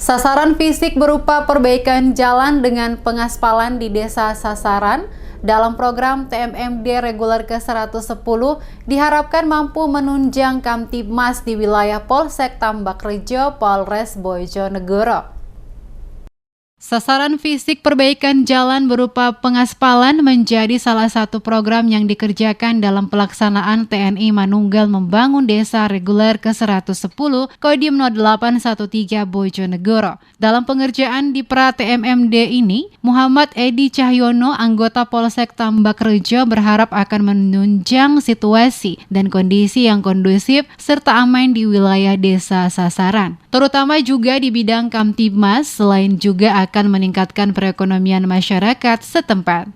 Sasaran fisik berupa perbaikan jalan dengan pengaspalan di Desa Sasaran dalam program TMMD reguler ke-110 diharapkan mampu menunjang Kamtibmas di wilayah Polsek Tambakrejo, Polres Bojonegoro. Sasaran fisik perbaikan jalan berupa pengaspalan menjadi salah satu program yang dikerjakan dalam pelaksanaan TNI Manunggal Membangun Desa Reguler ke-110 Kodim 0813 Bojonegoro. Dalam pengerjaan di pra TMMD ini, Muhammad Edi Cahyono, anggota Polsek Tambakrejo, berharap akan menunjang situasi dan kondisi yang kondusif serta aman di wilayah Desa Sasaran, terutama juga di bidang Kamtibmas, selain juga akan meningkatkan perekonomian masyarakat setempat.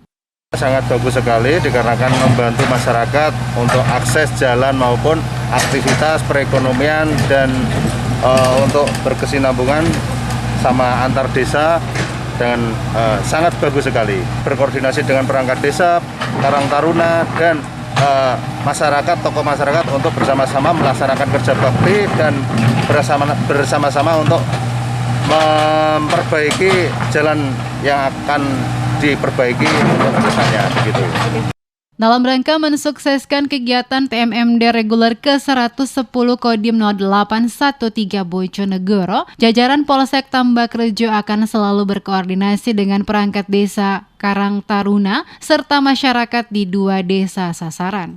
Sangat bagus sekali dikarenakan membantu masyarakat untuk akses jalan maupun aktivitas perekonomian dan untuk berkesinambungan sama antar desa dengan sangat bagus sekali. Berkoordinasi dengan perangkat desa, Karang Taruna dan masyarakat, tokoh masyarakat untuk bersama-sama melaksanakan kerja bakti dan bersama-sama untuk memperbaiki jalan yang akan diperbaiki untuk kedepannya begitu. Dalam rangka mensukseskan kegiatan TMMD reguler ke-110 Kodim 0813 Bojonegoro, jajaran Polsek Tambakrejo akan selalu berkoordinasi dengan perangkat desa Karang Taruna serta masyarakat di dua desa sasaran.